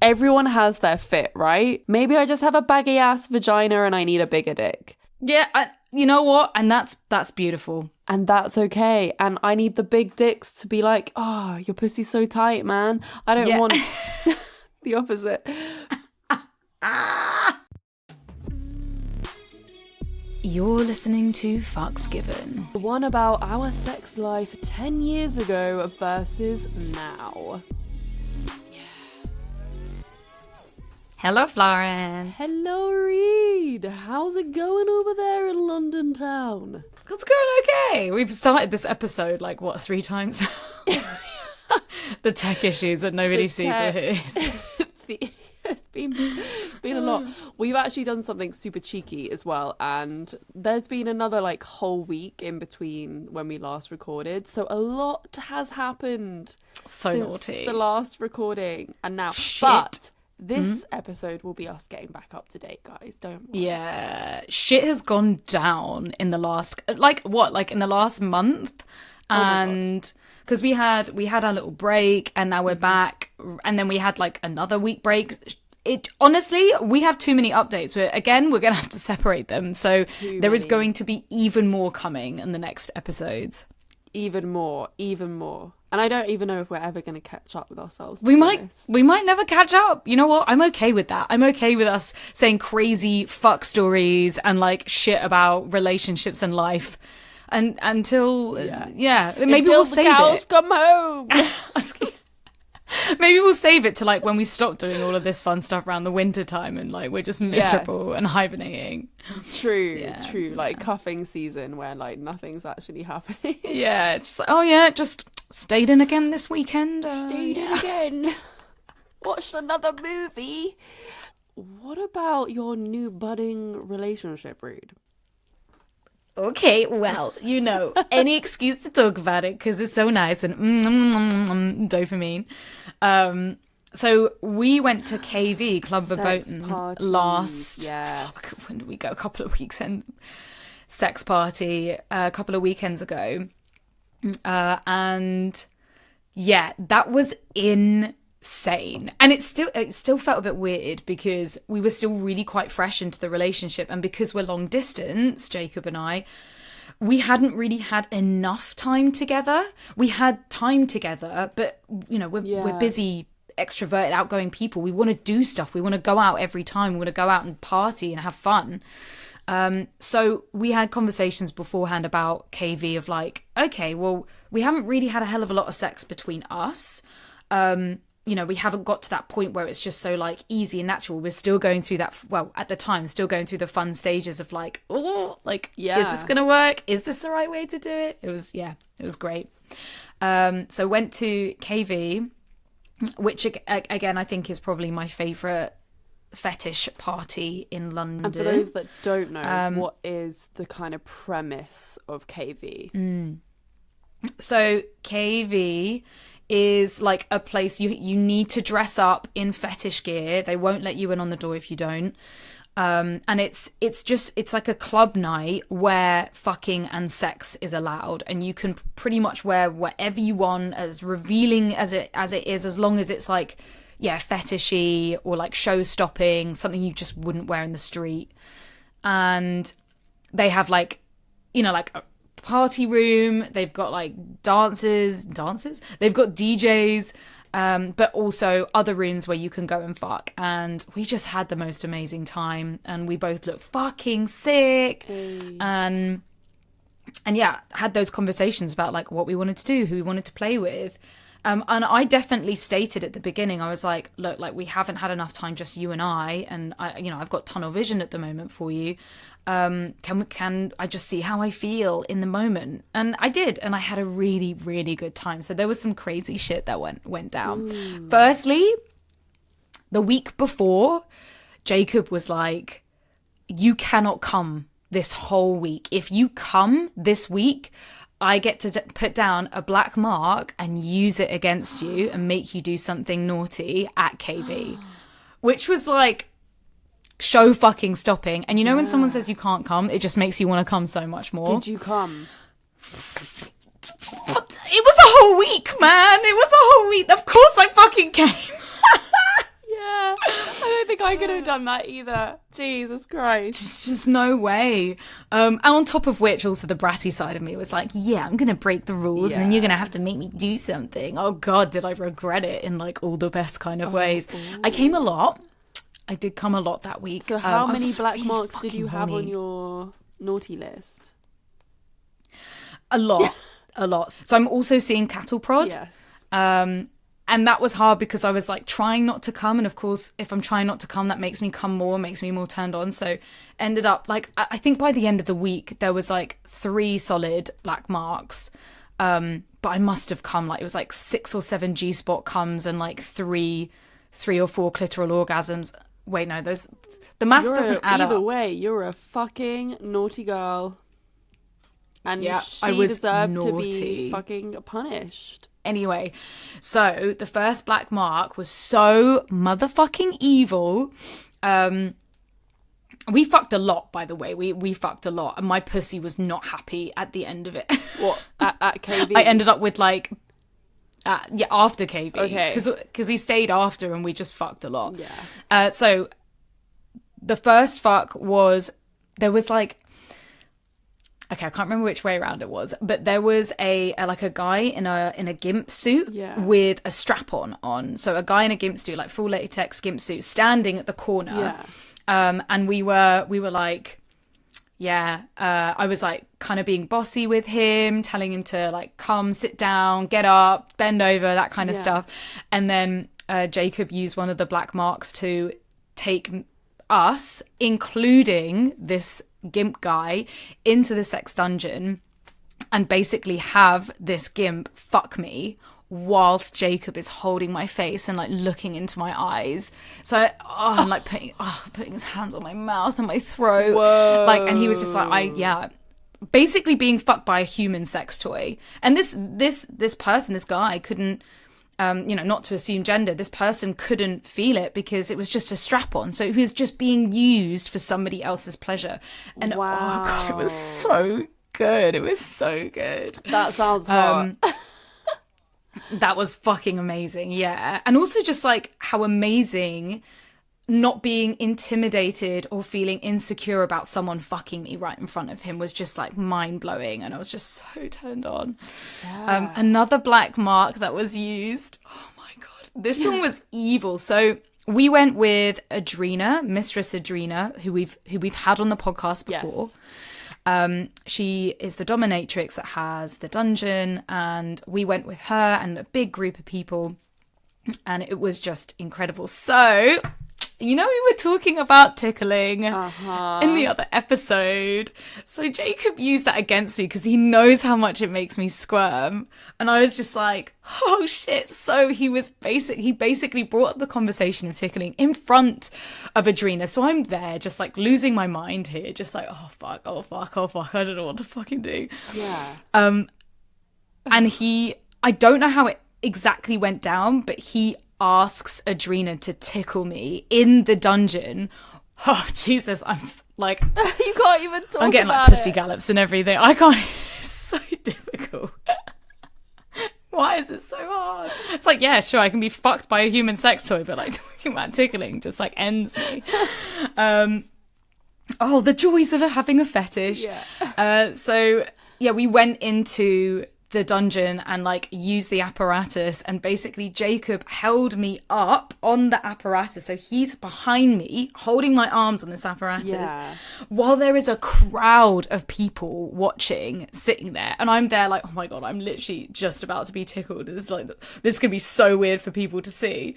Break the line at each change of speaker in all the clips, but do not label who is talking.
everyone has their fit, right? Maybe I just have a baggy ass vagina and I need a bigger dick.
Yeah, you know what? And that's beautiful.
And that's okay. And I need the big dicks to be like, oh, your pussy's so tight, man. I don't want the opposite.
You're listening to Fucks Given.
The one about our sex life 10 years ago versus now.
Hello, Florence.
Hello, Reed. How's it going over there in London town?
It's going okay. We've started this episode, 3 times? The tech issues that nobody sees or hears.
It's been a lot. We've actually done something super cheeky as well, and there's been another whole week in between when we last recorded, so a lot has happened since
naughty.
The last recording, and now
Shit.
But this episode will be us getting back up to date, guys. Don't worry.
Yeah, shit has gone down in the last in the last month, and because we had our little break, and now we're back, and then we had another week break. It honestly, we have too many updates. We're gonna have to separate them. So there is going to be even more coming in the next episodes.
Even more. And I don't even know if we're ever going to catch up with ourselves.
We might never catch up. You know what? I'm okay with that. I'm okay with us saying crazy fuck stories and shit about relationships and life. And until maybe we'll save it.
Cows come home.
Maybe we'll save it to when we stop doing all of this fun stuff around the winter time and we're just miserable and hibernating.
True. Cuffing season where nothing's actually happening.
Yeah, it's just stayed in again this weekend.
Stayed in again. Watched another movie. What about your new budding relationship, Reed?
Okay, well, any excuse to talk about it because it's so nice and dopamine. So we went to KV, Club Verboten, last... when did we go? A couple of weekends. Sex party a couple of weekends ago. And yeah, that was insane. And it still felt a bit weird because we were still really quite fresh into the relationship, and because we're long distance, Jacob and I, we hadn't really had enough time together. We had time together, but we're busy, extroverted, outgoing people. We want to do stuff. We want to go out every time. We want to go out and party and have fun. So we had conversations beforehand about KV of okay, well, we haven't really had a hell of a lot of sex between us. We haven't got to that point where it's just so easy and natural. We're still going through that, at the time, still going through the fun stages of is this going to work? Is this the right way to do it? It was great. So went to KV, which again, I think is probably my favourite fetish party in London.
And for those that don't know, what is the kind of premise of KV?
So KV is a place you need to dress up in fetish gear. They won't let you in on the door if you don't. And it's like a club night where fucking and sex is allowed, and you can pretty much wear whatever you want, as revealing as it is, as long as it's fetishy or show stopping, something you just wouldn't wear in the street. And they have a party room, they've got dancers, they've got DJs, but also other rooms where you can go and fuck. And we just had the most amazing time, and we both looked fucking sick. And had those conversations about what we wanted to do, who we wanted to play with. And I definitely stated at the beginning, I was look, we haven't had enough time, just you and and I've got tunnel vision at the moment for you. Can I just see how I feel in the moment? And I did, and I had a really, really good time. So there was some crazy shit that went down. Ooh. Firstly, the week before, Jacob was you cannot come this whole week. If you come this week, I get to put down a black mark and use it against you and make you do something naughty at KV, which was show fucking stopping. And when someone says you can't come, it just makes you want to come so much more.
Did you come?
It was a whole week, man. It was a whole week. Of course I fucking came.
Yeah. think I could have done that either. Jesus Christ.
Just no way. And on top of which, also the bratty side of me was like, yeah, I'm gonna break the rules, and then you're gonna have to make me do something. Oh God, did I regret it in like all the best kind of ways. I came a lot. I did come a lot that week.
So how many black
really
marks did you have
horny.
on your naughty list?
A lot. A lot. So I'm also seeing cattle prod.
Yes.
And that was hard because I was like trying not to come. And of course, if I'm trying not to come, that makes me come more, makes me more turned on. So ended up like, I think by the end of the week, there was like 3 solid black marks. But I must have come like, it was like 6 or 7 G-spot comes and like 3 or 4 clitoral orgasms. Wait, no, the maths doesn't add up.
Either way, you're a fucking naughty girl. And
Yeah,
she
I was
deserved to
naughty.
be fucking punished.
Anyway, so the first black mark was so motherfucking evil. We fucked a lot, by the way. We fucked a lot, and my pussy was not happy at the end of it.
What, at KV?
I ended up with like, after KV.
Okay.
Because he stayed after, and we just fucked a lot.
Yeah.
So the first fuck was, there was like, okay, I can't remember which way around it was, but there was a guy in a gimp suit with a strap on. So a guy in a gimp suit, like full latex gimp suit, standing at the corner.
Yeah.
And we were like, I was like kind of being bossy with him, telling him to like come, sit down, get up, bend over, that kind of stuff. And then Jacob used one of the black marks to take us, including this gimp guy, into the sex dungeon and basically have this gimp fuck me whilst Jacob is holding my face and like looking into my eyes. So I'm like putting his hands on my mouth and my throat.
Whoa.
Like, and he was just like, basically being fucked by a human sex toy. And this person, this guy couldn't, not to assume gender, this person couldn't feel it because it was just a strap on. So it was just being used for somebody else's pleasure. And
wow.
oh God, it was so good. It was so good.
That sounds hot.
That was fucking amazing. Yeah. And also just like how amazing not being intimidated or feeling insecure about someone fucking me right in front of him was just like mind blowing, and I was just so turned on. Another black mark that was used. Oh my God, this one was evil. So we went with Adrena, Mistress Adrena, who we've had on the podcast before. Yes. She is the dominatrix that has the dungeon, and we went with her and a big group of people, and it was just incredible. So, you know, we were talking about tickling in the other episode. So Jacob used that against me because he knows how much it makes me squirm. And I was just like, oh shit. So he basically brought up the conversation of tickling in front of Adrena. So I'm there just like losing my mind here. Just like, oh fuck. I don't know what to fucking do.
Yeah.
And I don't know how it exactly went down, but he asks Adrena to tickle me in the dungeon. Oh Jesus, I'm like
you can't even talk.
I'm getting
about
like pussy
it.
gallops and everything. I can't. It's so difficult. Why is it so hard? It's like, yeah, sure, I can be fucked by a human sex toy, but like talking about tickling just like ends me. Oh, the joys of having a fetish.
Yeah.
So yeah, we went into the dungeon and like used the apparatus, and basically Jacob held me up on the apparatus, so he's behind me holding my arms on this apparatus while there is a crowd of people watching, sitting there, and I'm there like, oh my God, I'm literally just about to be tickled. It's like, this could be so weird for people to see.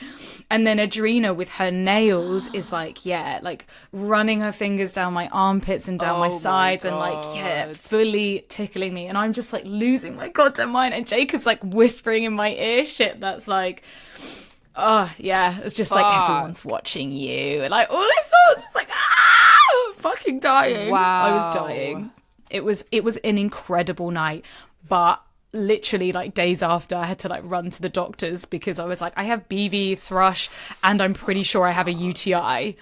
And then Adrena with her nails is like, like running her fingers down my armpits and down my sides and like fully tickling me, and I'm just like losing my goddamn mind. And Jacob's like whispering in my ear shit that's like, oh yeah, it's just like everyone's watching you, and like all this stuff. It's just like, I'm fucking dying.
Wow.
I was dying. It was an incredible night, but literally like days after I had to like run to the doctors because I was like, I have BV, thrush, and I'm pretty sure I have a UTI.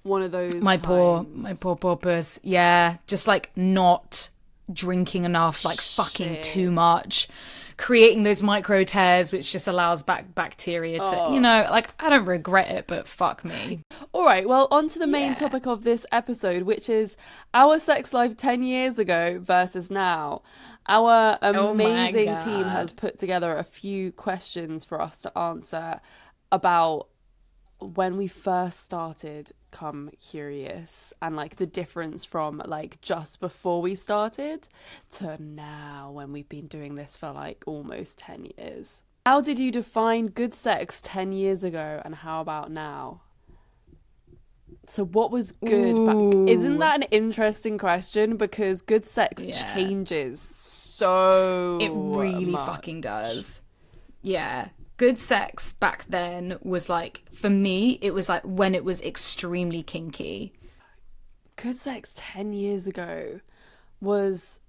One of those
my
times.
poor puss. Yeah, just like not drinking enough, like fucking too much, creating those micro tears, which just allows bacteria to, you know, like, I don't regret it, but fuck me.
All right, well, on to the main topic of this episode, which is our sex life 10 years ago versus now. Our amazing team has put together a few questions for us to answer about when we first started Come Curious, and like the difference from like just before we started to now, when we've been doing this for like almost 10 years. How did you define good sex 10 years ago, and how about now? So what was good back? Isn't that an interesting question? Because good sex changes so
it really
much.
Fucking does. Yeah. Good sex back then was like, for me, it was like when it was extremely kinky.
Good sex 10 years ago was,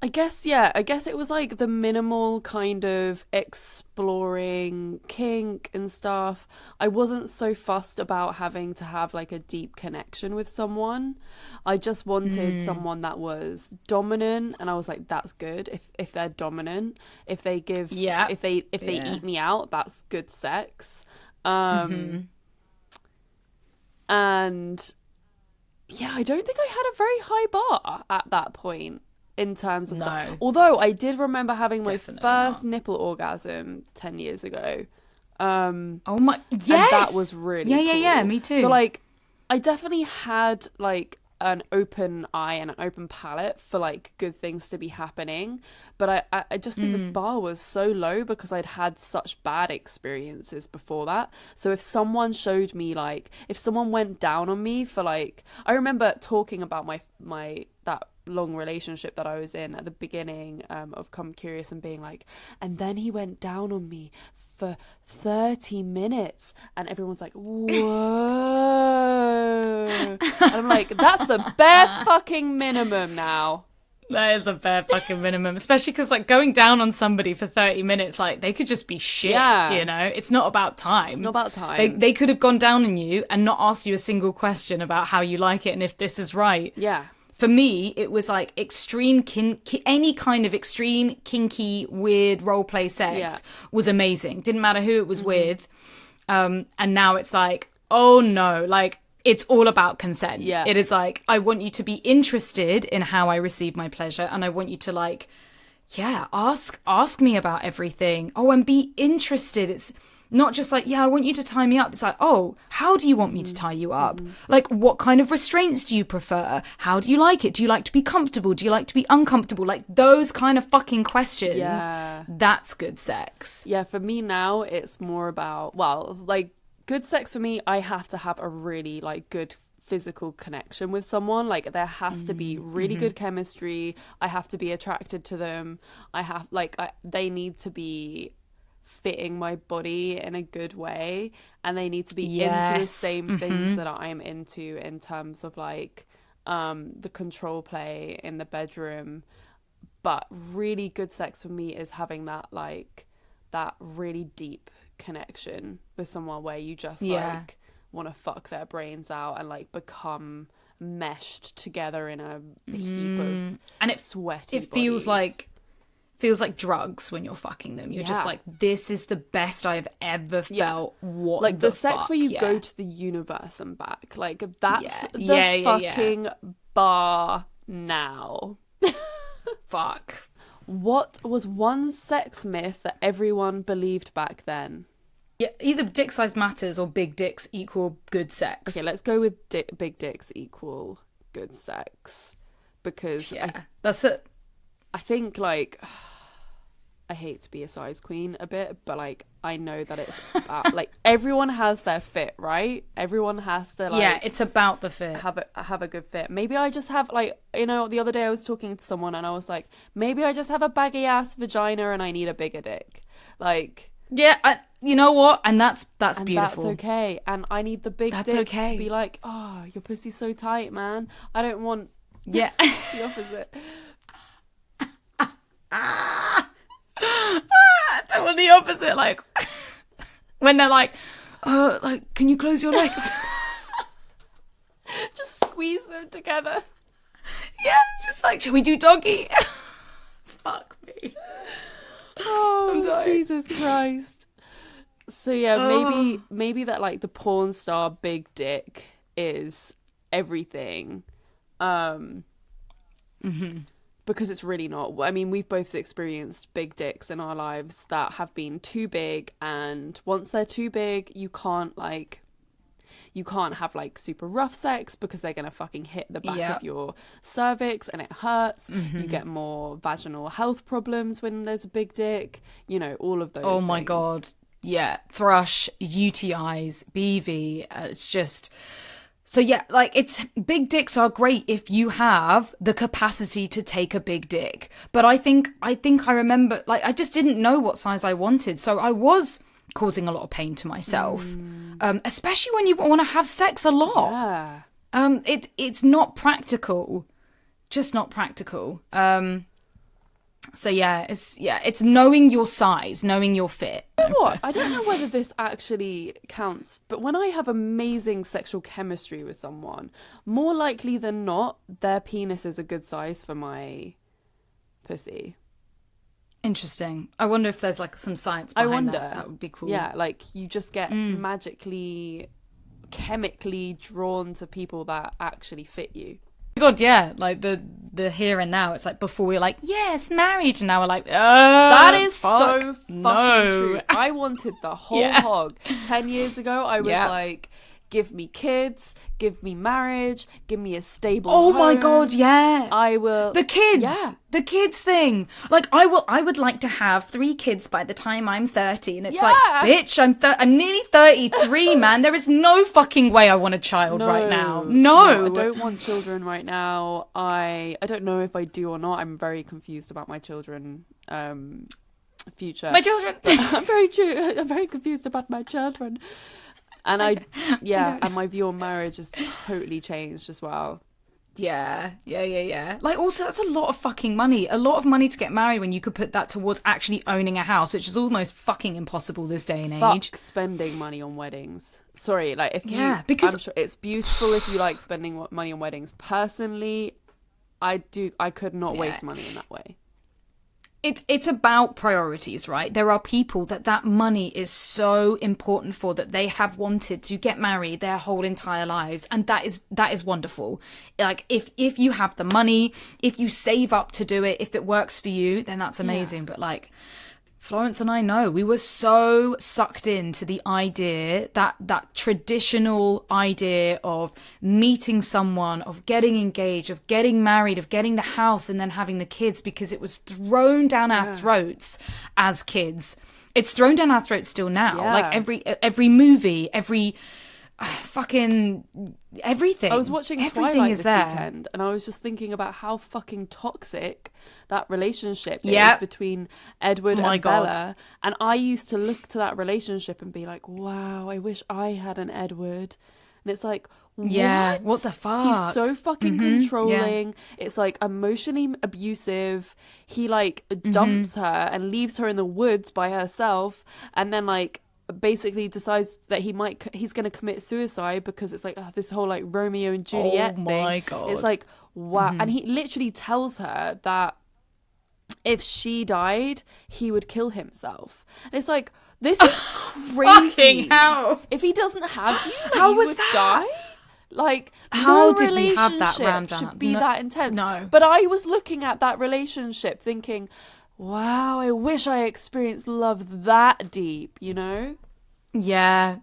I guess it was like the minimal kind of exploring kink and stuff. I wasn't so fussed about having to have like a deep connection with someone. I just wanted someone that was dominant, and I was like, that's good. If they're dominant, if they give, if they eat me out, that's good sex. And yeah, I don't think I had a very high bar at that point. In terms of stuff. Although I did remember having my first nipple orgasm 10 years ago.
Oh my, yes!
And that was really cool.
Yeah, me too.
So like, I definitely had like an open eye and an open palette for like good things to be happening. But I just think the bar was so low because I'd had such bad experiences before that. So if someone showed me like, if someone went down on me for like, I remember talking about my that long relationship that I was in at the beginning of Come Curious, and being like, and then he went down on me for 30 minutes, and everyone's like, whoa. And I'm like, that's the bare fucking minimum now.
That is the bare fucking minimum, especially because like going down on somebody for 30 minutes, like they could just be shit, you know? It's not about time.
It's not about time.
They could have gone down on you and not asked you a single question about how you like it and if this is right.
Yeah.
For me, it was like extreme any kind of extreme, kinky, weird roleplay sex was amazing. Didn't matter who it was with. And now it's like, oh no, like it's all about consent.
Yeah.
It is like, I want you to be interested in how I receive my pleasure, and I want you to like, ask me about everything. Oh, and be interested. It's not just like, I want you to tie me up. It's like, oh, how do you want me to tie you up? Like, what kind of restraints do you prefer? How do you like it? Do you like to be comfortable? Do you like to be uncomfortable? Like, those kind of fucking questions. Yeah. That's good sex.
Yeah, for me now, it's more about, well, like, good sex for me, I have to have a really, like, good physical connection with someone. Like, there has to be really good chemistry. I have to be attracted to them. They need to be fitting my body in a good way, and they need to be into the same things that I'm into in terms of like the control play in the bedroom. But really good sex for me is having that like that really deep connection with someone where you just like want to fuck their brains out and like become meshed together in a heap of
and
sweaty
it feels
bodies.
Feels like drugs when you're fucking them. You're just like, this is the best I've ever felt. What
like the sex
fuck?
where you go to the universe and back, like that's the fucking bar now.
Fuck.
What was one sex myth that everyone believed back then?
Yeah, either dick size matters or big dicks equal good sex.
Okay, let's go with big dicks equal good sex, because
that's it.
I think like, I hate to be a size queen a bit, but like I know that it's about, like everyone has their fit, right? Everyone has to like
it's about the fit.
Have a good fit. Maybe I just have like, you know, the other day I was talking to someone and I was like, maybe I just have a baggy ass vagina and I need a bigger dick. Like
you know what? And that's beautiful.
That's okay. And I need the big dick to be like, oh, your pussy's so tight, man. I don't want the opposite.
I don't want the opposite, like when they're like, like, can you close your legs?
Just squeeze them together.
Yeah, just like, should we do doggy? Fuck me.
Oh, Jesus Christ. So yeah, maybe that like the porn star big dick is everything. Because it's really not. I mean, we've both experienced big dicks in our lives that have been too big, and once they're too big, you can't have like super rough sex because they're gonna fucking hit the back of your cervix and it hurts. You get more vaginal health problems when there's a big dick, you know, all of those
Oh my
things.
God. Yeah. Thrush, UTIs, BV. It's just... So yeah, like it's big dicks are great if you have the capacity to take a big dick. But I think I remember, like, I just didn't know what size I wanted. So I was causing a lot of pain to myself, especially when you want to have sex a lot.
Yeah.
It's not practical, just not practical. So it's knowing your size, knowing your fit.
You know what? I don't know whether this actually counts, but when I have amazing sexual chemistry with someone, more likely than not, their penis is a good size for my pussy.
Interesting. I wonder if there's like some science behind that. That would be cool.
Yeah, like you just get magically, chemically drawn to people that actually fit you.
God, yeah, like the here and now. It's like before we were like, yes, married, and now we're like,
that is
fuck,
so fucking
no.
true. I wanted the whole hog. 10 years ago, I was like, give me kids, give me marriage, give me a stable home.
My God, yeah.
I will.
The kids. The kids thing. Like, I would like to have 3 kids by the time I'm 30. And it's like, bitch, I'm nearly 33, man. There is no fucking way I want a child right now. No.
I don't want children right now. I don't know if I do or not. I'm very confused about my children future.
My children.
I'm very confused about my children. And and my view on marriage has totally changed as well.
Yeah. Like, also, that's a lot of fucking money. A lot of money to get married when you could put that towards actually owning a house, which is almost fucking impossible this day and age.
Fuck spending money on weddings. Sorry, like, if you... Yeah, because... I'm sure it's beautiful if you like spending money on weddings. Personally, I could not waste money in that way.
It's about priorities, right? There are people that money is so important for, that they have wanted to get married their whole entire lives, and that is wonderful. Like, if you have the money, if you save up to do it, if it works for you, then that's amazing. But like, Florence and I know we were so sucked into the idea, that traditional idea of meeting someone, of getting engaged, of getting married, of getting the house and then having the kids, because it was thrown down our throats as kids. It's thrown down our throats still now. Yeah. Like every movie, every fucking everything.
I was watching Twilight this weekend, and I was just thinking about how fucking toxic that relationship is between Edward and Bella. And I used to look to that relationship and be like, wow, I wish I had an Edward. And it's like, what
the fuck?
He's so fucking controlling. It's like emotionally abusive. He like dumps her and leaves her in the woods by herself, and then like basically decides that he's going to commit suicide, because it's like this whole like Romeo and Juliet thing. Oh my God. It's like, wow. And he literally tells her that if she died, he would kill himself. And it's like, this is crazy.
How?
If he doesn't have you,
how
you
was
would
that?
Die? Like,
how
no
did we have that
relationship
down?
should be that intense.
No.
But I was looking at that relationship thinking, wow, I wish I experienced love that deep, you know?
Yeah.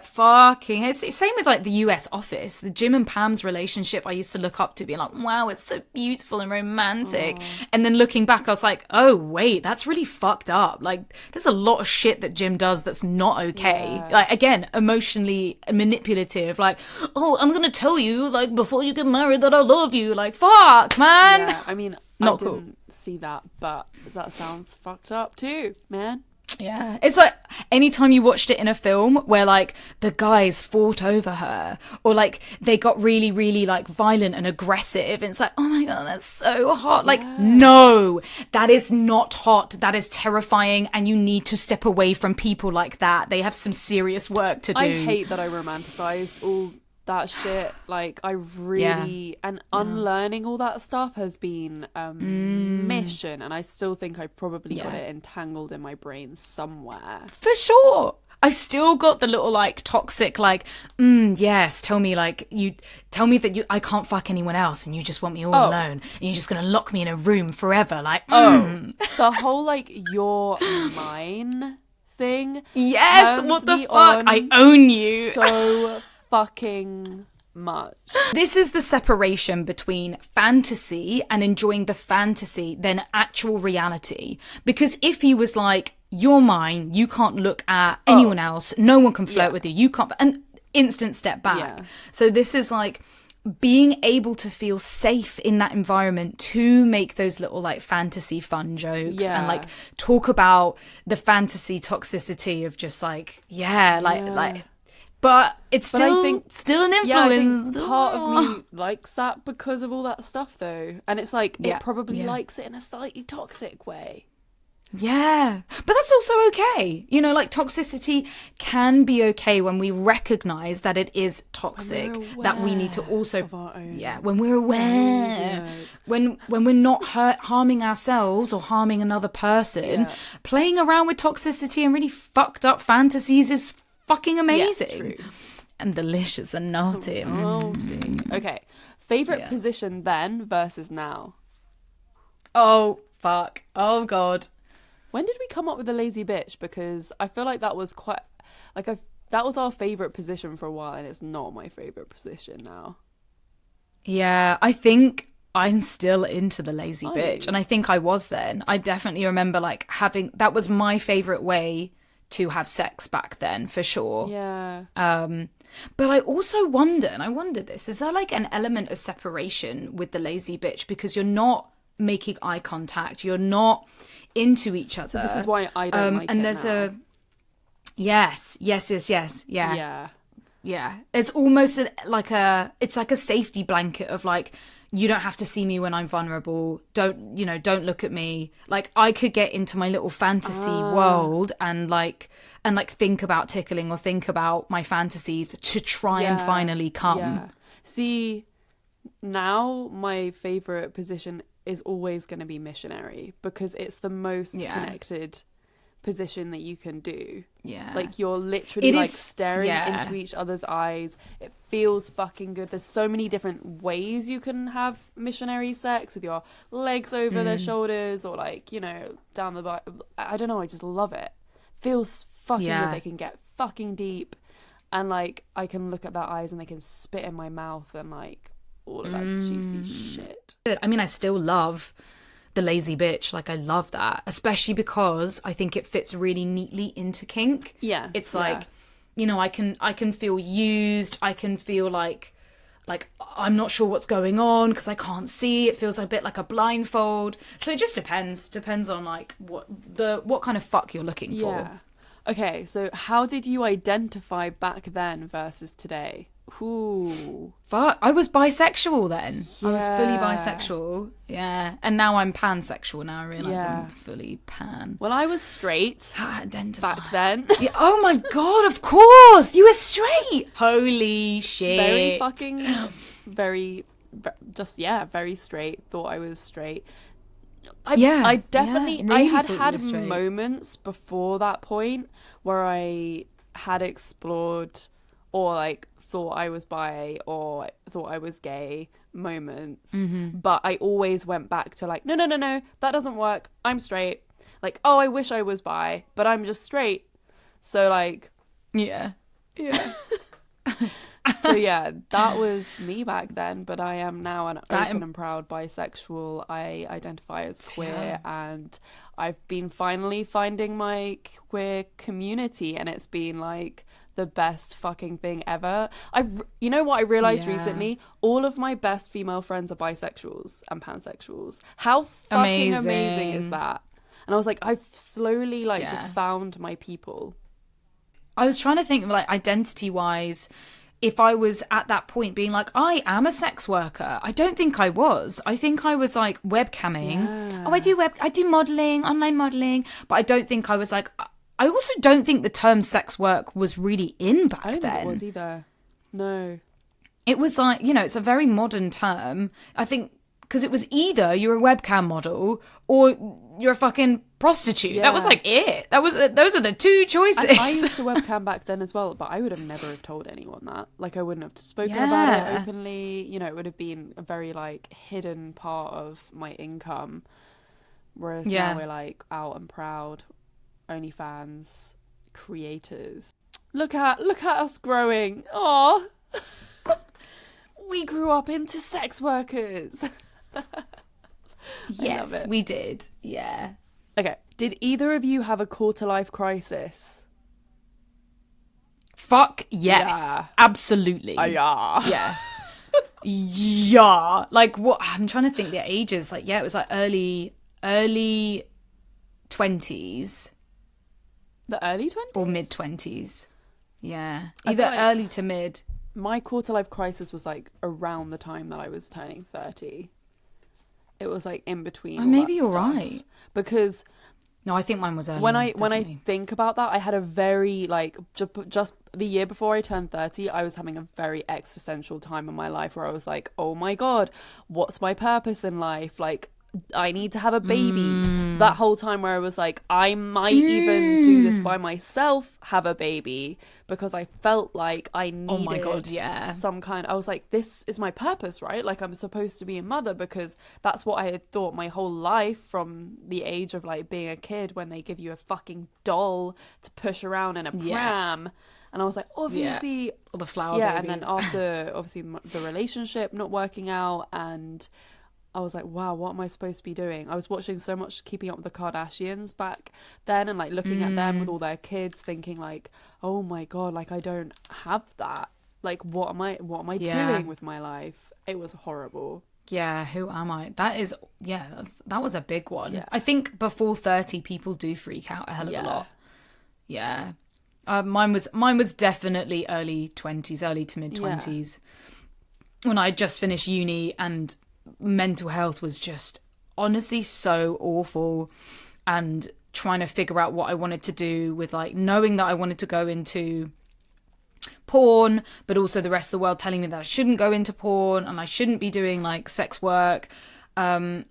Fucking. It's same with like the US Office. The Jim and Pam's relationship I used to look up to, being like, wow, it's so beautiful and romantic. Aww. And then looking back, I was like, oh, wait, that's really fucked up. Like, there's a lot of shit that Jim does that's not okay. Yeah. Like, again, emotionally manipulative. Like, oh, I'm going to tell you, like, before you get married that I love you. Like, fuck, man.
Yeah, I mean,
not
I didn't see that, but that sounds fucked up too, man.
Yeah, it's like anytime you watched it in a film where like the guys fought over her, or like they got really, really like violent and aggressive, and it's like, oh my God, that's so hot. Like, no, that is not hot. That is terrifying, and you need to step away from people like that. They have some serious work to do.
I hate that I romanticized all that shit. Like, I really and unlearning all that stuff has been amazing. mission, and I still think I probably got it entangled in my brain somewhere.
For sure. I've still got the little like toxic like, yes, tell me that I can't fuck anyone else and you just want me all alone and you're just gonna lock me in a room forever. Like,
the whole like you're mine thing.
Yes, what the fuck? I own you.
So fucking much.
This is the separation between fantasy and enjoying the fantasy than actual reality. Because if he was like, you're mine, you can't look at anyone else, no one can flirt with you, you can't, and instant step back.
Yeah.
So this is like being able to feel safe in that environment to make those little like fantasy fun jokes and like talk about the fantasy toxicity of just like, but it's still,
I think,
still an influence.
Yeah, I think part of me likes that because of all that stuff though. And it's like, it probably likes it in a slightly toxic way.
Yeah, but that's also okay. You know, like toxicity can be okay when we recognize that it is toxic, that we need to also, when we're aware, when we're not harming ourselves or harming another person, playing around with toxicity and really fucked up fantasies is fucking amazing.
Yes, true.
And delicious and naughty.
Okay, favorite position then versus now.
Oh, fuck. Oh, God.
When did we come up with the lazy bitch? Because I feel like that was quite, like, that was our favourite position for a while, and it's not my favourite position now.
Yeah, I think I'm still into the lazy bitch, and I think I was then. I definitely remember, like, that was my favourite way to have sex back then, for sure.
Yeah.
But I also wonder, and I wondered this, is there, like, an element of separation with the lazy bitch? Because you're not making eye contact, you're not into each other.
So this is why I don't like
and
it
there's
now.
a yes, yeah. It's almost like a safety blanket of like, you don't have to see me when I'm vulnerable. Don't look at me. Like, I could get into my little fantasy world and think about tickling or think about my fantasies to try and finally come.
Yeah. See, now my favorite position is always going to be missionary because it's the most connected position that you can do.
Yeah.
Like, you're literally staring into each other's eyes. It feels fucking good. There's so many different ways you can have missionary sex, with your legs over their shoulders or down the back. I don't know, I just love it. Feels fucking good. They can get fucking deep and I can look at their eyes and they can spit in my mouth and all of that juicy shit.
I mean, I still love the lazy bitch. Like, I love that, especially because I think it fits really neatly into kink.
Yes,
it's like, I can feel used. I can feel like I'm not sure what's going on because I can't see. It feels a bit like a blindfold. So it just depends on what kind of fuck you're looking for.
Yeah. Okay, so how did you identify back then versus today? Ooh.
Fuck, I was bisexual then. Yeah. I was fully bisexual. Yeah. And now I'm pansexual. Now I realise I'm fully pan.
Well, I was straight back then.
Yeah. Oh my God, of course. You were straight. Holy shit.
Very fucking, very straight. Thought I was straight. I definitely,
really
I had moments before that point where I had explored or thought I was bi or thought I was gay moments, but I always went back to no, that doesn't work. I'm straight. I wish I was bi, but I'm just straight. So
yeah.
So yeah, that was me back then, but I am now an open and proud bisexual. I identify as queer, and I've been finally finding my queer community, and it's been the best fucking thing ever. You know what I realized recently? All of my best female friends are bisexuals and pansexuals. How fucking amazing is that? And I was I've slowly just found my people.
I was trying to think of identity wise, if I was at that point being I am a sex worker. I don't think I was. I think I was webcamming. Yeah. Oh, I do modeling, online modeling, but I don't think I was I also don't think the term sex work was really in back then.
I don't think it was either. No.
It was it's a very modern term. I think because it was either you're a webcam model or you're a fucking prostitute.
Yeah.
That was like it. Those were the two choices.
And I used to webcam back then as well, but I would have never have told anyone that. Like, I wouldn't have spoken about it openly. You know, it would have been a very like hidden part of my income. Whereas now we're like out and proud, OnlyFans creators. Look at us growing. Aw. We grew up into sex workers.
Yes, we did. Yeah.
Okay. Did either of you have a quarter life crisis?
Fuck yes.
Yeah.
Absolutely.
Yeah.
Yeah. Yeah. Like, what? I'm trying to think the ages. Like, yeah, it was like early 20s.
The early 20s?
Or mid 20s. Yeah.
I
Either
feel like
early to mid.
my quarter life crisis was like around the time that I was turning 30. It was like in between.
Oh,
all
maybe
that
you're
stuff.
right.
Because
No, I think mine was early.
when I
definitely.
think about that, I had a very like just the year before I turned 30, I was having a very existential time in my life where I was like, oh my god, what's my purpose in life? Like, I need to have a baby. That whole time where I was like, I might even do this by myself, have a baby, because I felt like I needed
Oh my God, yeah.
some kind. I was like, this is my purpose, right? Like, I'm supposed to be a mother because that's what I had thought my whole life from the age of like being a kid when they give you a fucking doll to push around in a pram. And I was like, obviously,
Or the flower
yeah.
babies.
And then after obviously the relationship not working out, and I was like, wow, what am I supposed to be doing? I was watching so much Keeping Up with the Kardashians back then and like looking at them with all their kids, thinking like, oh my god, like I don't have that. Like, what am I doing with my life? It was horrible.
Yeah, who am I? That is, that was a big one.
Yeah.
I think before 30, people do freak out a hell of a lot. Yeah. Mine was definitely early 20s, early to mid 20s. When I just finished uni and mental health was just honestly so awful, and trying to figure out what I wanted to do with like knowing that I wanted to go into porn, but also the rest of the world telling me that I shouldn't go into porn and I shouldn't be doing like sex work. And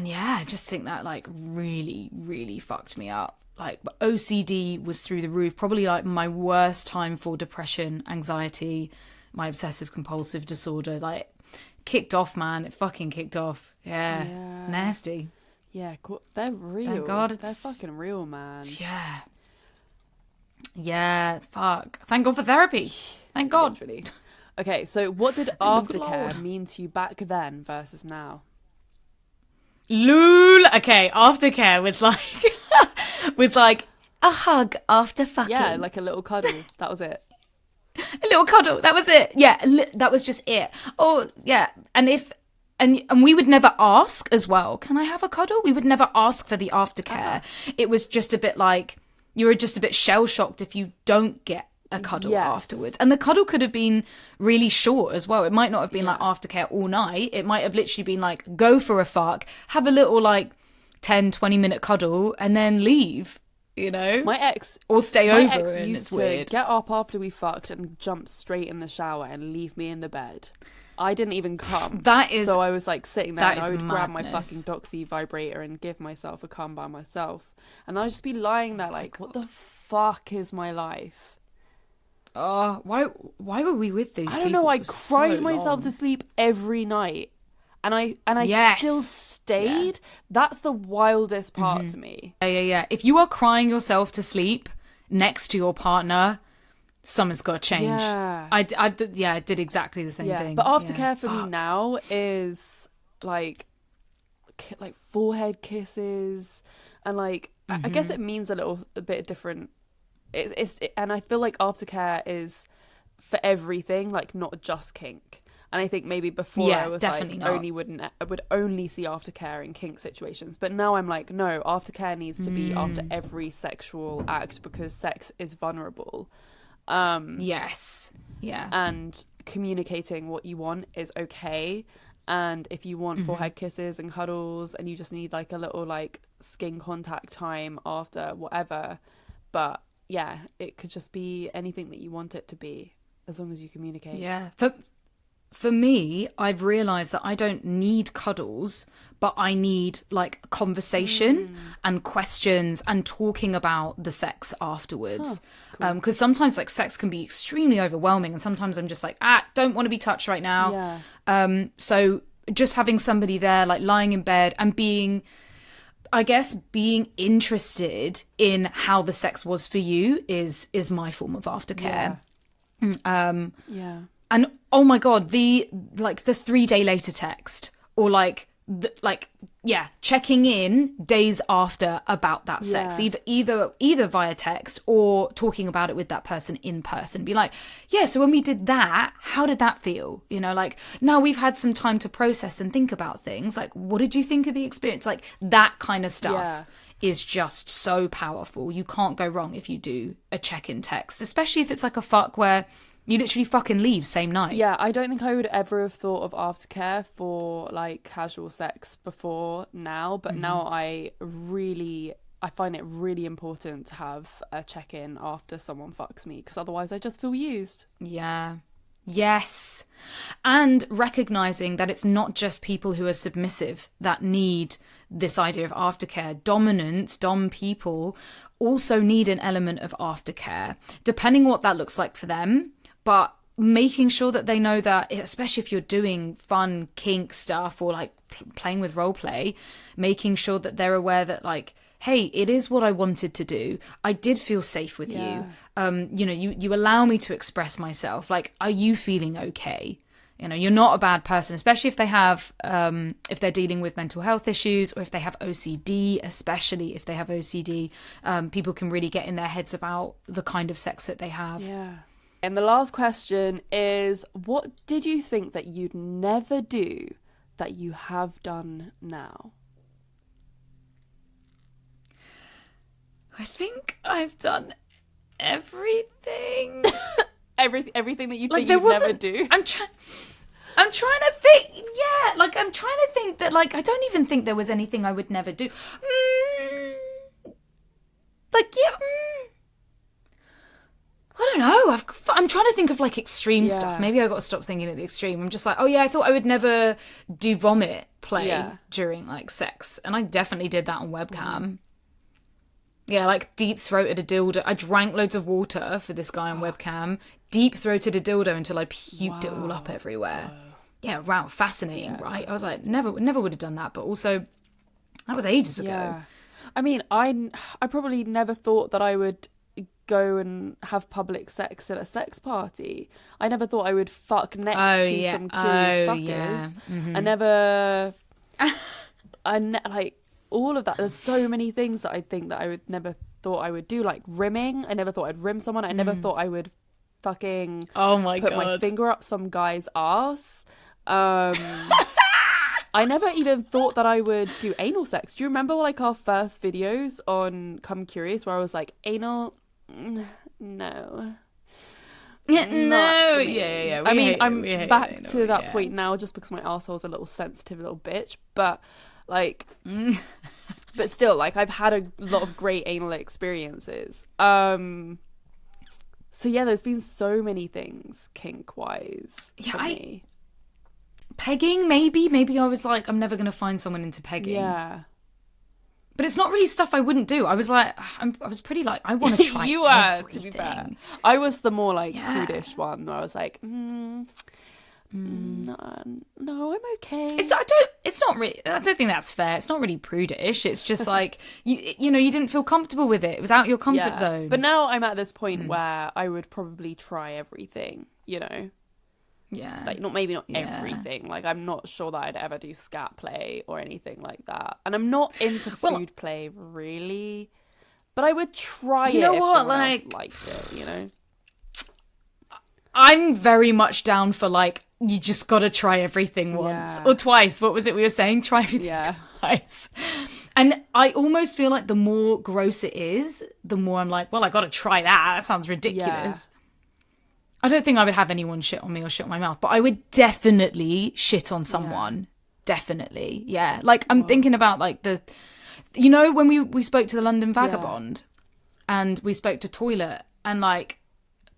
yeah, I just think that like really, really fucked me up. Like OCD was through the roof, probably like my worst time for depression, anxiety, my obsessive compulsive disorder, like kicked off, man. It fucking kicked off. Yeah. Nasty.
Yeah, cool. They're real.
Thank God
They're fucking real, man.
Yeah, fuck. Thank God for therapy. Thank God.
Literally. Okay, so what did aftercare mean to you back then versus now?
Lol. Okay, aftercare was like a hug after fucking.
Yeah, like a little cuddle. That was it.
A little cuddle. That was it. Yeah, that was just it. Oh, yeah. And we would never ask as well. Can I have a cuddle? We would never ask for the aftercare. It was just a bit like you were just a bit shell shocked if you don't get a cuddle afterwards. And the cuddle could have been really short as well. It might not have been like aftercare all night. It might have literally been like go for a fuck, have a little like 10-20 minute cuddle and then leave. You know,
my ex
used
to
weird.
get up after we fucked and jump straight in the shower and leave me in the bed. I didn't even come.
So
I was like sitting there and I would grab my
madness.
fucking Doxy vibrator and give myself a cum by myself, and I'd just be lying there like, what the fuck is my life?
Why were we with these?
I don't know. I
for
cried
so
myself
long?
to sleep every night, and I still stayed. That's the wildest part to me.
Yeah. If you are crying yourself to sleep next to your partner, something's got to change.
Yeah.
I did exactly the same thing.
But aftercare for me now is like forehead kisses, and like I guess it means a bit different. And I feel like aftercare is for everything, like not just kink. And I think maybe before I was like I would only see aftercare in kink situations, but now I'm like, no, aftercare needs to be after every sexual act because sex is vulnerable.
Yes. Yeah.
And communicating what you want is okay. And if you want forehead kisses and cuddles and you just need like a little like skin contact time after whatever, but it could just be anything that you want it to be as long as you communicate.
Yeah. for me, I've realized that I don't need cuddles, but I need like conversation and questions and talking about the sex afterwards. Because sometimes like sex can be extremely overwhelming, and sometimes I'm just like, don't want to be touched right now.
Yeah.
So just having somebody there, like lying in bed and being interested in how the sex was for you is my form of aftercare.
Yeah.
And oh my god, the 3-day later text, or checking in days after about that sex, either via text or talking about it with that person in person. Be like, yeah, so when we did that, how did that feel? You know, like, now we've had some time to process and think about things. Like, what did you think of the experience? Like, that kind of stuff is just so powerful. You can't go wrong if you do a check-in text, especially if it's like a fuck where you literally fucking leave same night.
Yeah, I don't think I would ever have thought of aftercare for like casual sex before now, but now I find it really important to have a check-in after someone fucks me, because otherwise I just feel used.
Yeah. Yes. And recognizing that it's not just people who are submissive that need this idea of aftercare. Dom people also need an element of aftercare, depending what that looks like for them. But making sure that they know that, especially if you're doing fun kink stuff or like playing with role play, making sure that they're aware that like, hey, it is what I wanted to do. I did feel safe with you. You know, you allow me to express myself. Like, are you feeling okay? You know, you're not a bad person, especially if they have, if they're dealing with mental health issues, or if they have OCD, especially if they have OCD. People can really get in their heads about the kind of sex that they have.
Yeah. And the last question is, what did you think that you'd never do that you have done now?
I think I've done everything.
Everything that you
like,
think you'd never do?
I'm trying to think. Yeah, like, I'm trying to think that, like, I don't even think there was anything I would never do. I don't know. I'm trying to think of like extreme stuff. Maybe I got to stop thinking at the extreme. I'm just like, oh yeah, I thought I would never do vomit play during like sex, and I definitely did that on webcam. Yeah, like deep throated a dildo. I drank loads of water for this guy on webcam. Deep throated a dildo until I puked it all up everywhere. Yeah, wow, fascinating, right? I was like, never would have done that, but also that was ages ago.
Yeah. I mean, I probably never thought that I would go and have public sex at a sex party. I never thought I would fuck next to some curious fuckers. Yeah. Mm-hmm. Like all of that. There's so many things that I think that I would never thought I would do, like rimming. I never thought I'd rim someone. I never thought I would fucking put my finger up some guy's ass. I never even thought that I would do anal sex. Do you remember like our first videos on Come Curious where I was like, anal? No.
No. Yeah.
I mean, I'm back to that point now just because my arsehole's a little sensitive little bitch. But like, but still, like, I've had a lot of great anal experiences. So yeah, there's been so many things kink-wise for me.
Pegging, maybe I was like, I'm never going to find someone into pegging.
Yeah.
But it's not really stuff I wouldn't do. I was like, I was pretty like, I want to try
You were, to be fair. I was the more like prudish one where I was like, no, I'm okay.
I don't think that's fair. It's not really prudish. It's just like, you know, you didn't feel comfortable with it. It was out your comfort zone.
But now I'm at this point where I would probably try everything, you know?
Yeah.
Like, maybe not everything. Like, I'm not sure that I'd ever do scat play or anything like that. And I'm not into food play, really. But I would try it if someone else liked it, you know?
I'm very much down for, like, you just got to try everything once. Or twice. What was it we were saying? Try everything twice. And I almost feel like the more gross it is, the more I'm like, well, I got to try that. That sounds ridiculous. Yeah. I don't think I would have anyone shit on me or shit on my mouth, but I would definitely shit on someone. Yeah. Definitely. Yeah. Like, I'm thinking about, like, you know, when we spoke to the London Vagabond and we spoke to Toilet, and, like,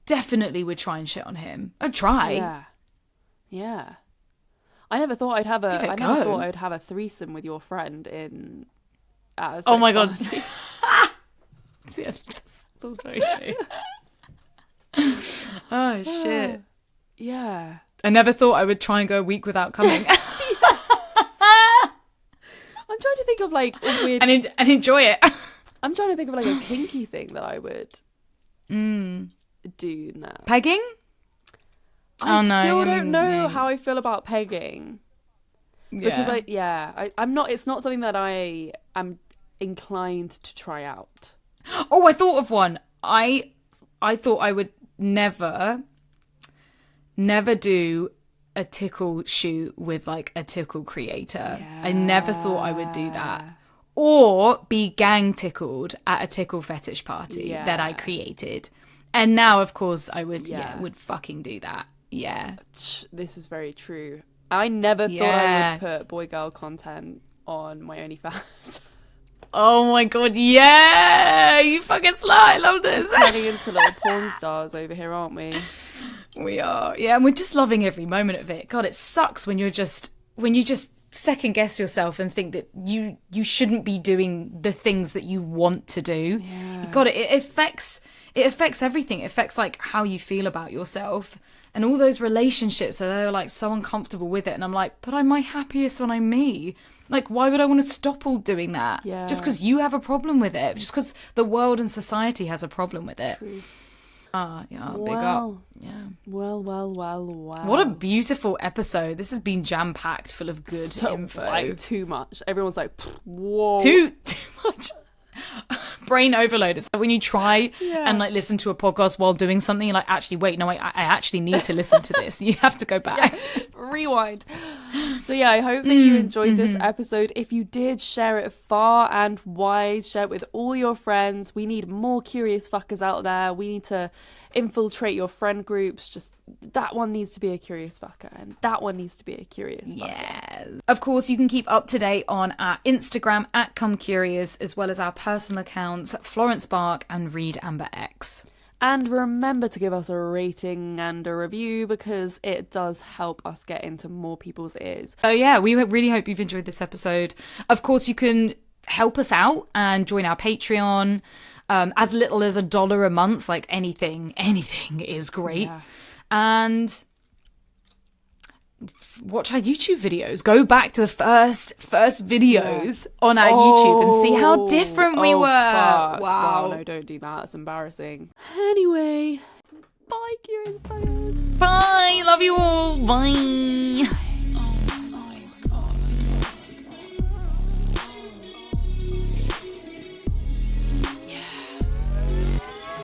definitely would try and shit on him. I'd try.
Yeah. I never thought I'd have
Give it a
I never
go.
thought I'd have a threesome with your friend in at a
Oh
sex
my God.
party.
Yeah, that's very true. Oh shit.
Yeah.
I never thought I would try and go a week without coming.
I'm trying to think of like a weird
and enjoy it.
I'm trying to think of like a kinky thing that I would do now.
Pegging?
I still don't know
yeah.
how I feel about pegging. Because I'm not, it's not something that I am inclined to try out.
Oh, I thought of one. I thought I would never do a tickle shoot with like a tickle creator.
Yeah.
I never thought I would do that. Or be gang tickled at a tickle fetish party that I created. And now, of course, I would would fucking do that. Yeah.
This is very true. I never thought I would put boy-girl content on my OnlyFans.
Oh my God, yeah! You fucking slut, I love this.
Turning into little porn stars over here, aren't we?
We are. Yeah, and we're just loving every moment of it. God, it sucks when you just second guess yourself and think that you shouldn't be doing the things that you want to do.
Yeah.
God, it affects everything. It affects like how you feel about yourself. And all those relationships where they're like so uncomfortable with it. And I'm like, but I'm my happiest when I'm me. Like, why would I want to stop all doing that?
Yeah.
Just because you have a problem with it. Just because the world and society has a problem with it.
True.
Big up. Yeah.
Well.
What a beautiful episode. This has been jam-packed full of good info.
Like, too much. Everyone's like, whoa.
Too much. Brain overload. It's like when you try and like listen to a podcast while doing something, you're like, actually, wait, no, I actually need to listen to this. You have to go back.
Rewind. So I hope that you enjoyed this episode. If you did, share it far and wide. Share it with all your friends. We need more curious fuckers out there. We need to infiltrate your friend groups. Just that one needs to be a curious fucker, and that one needs to be a curious fucker.
Yeah. Of course, you can keep up to date on our Instagram at Come Curious, as well as our personal accounts Florence Bark and Read Amber X.
And remember to give us a rating and a review, because it does help us get into more people's ears.
So yeah, we really hope you've enjoyed this episode. Of course, you can help us out and join our Patreon. As little as $1 a month, like anything is great.
Yeah.
And watch our YouTube videos. Go back to the first videos on our YouTube and see how different we were.
Fuck.
Wow.
No, don't do that. It's embarrassing. Anyway, bye, curious fuckers.
Bye. Love you all. Bye.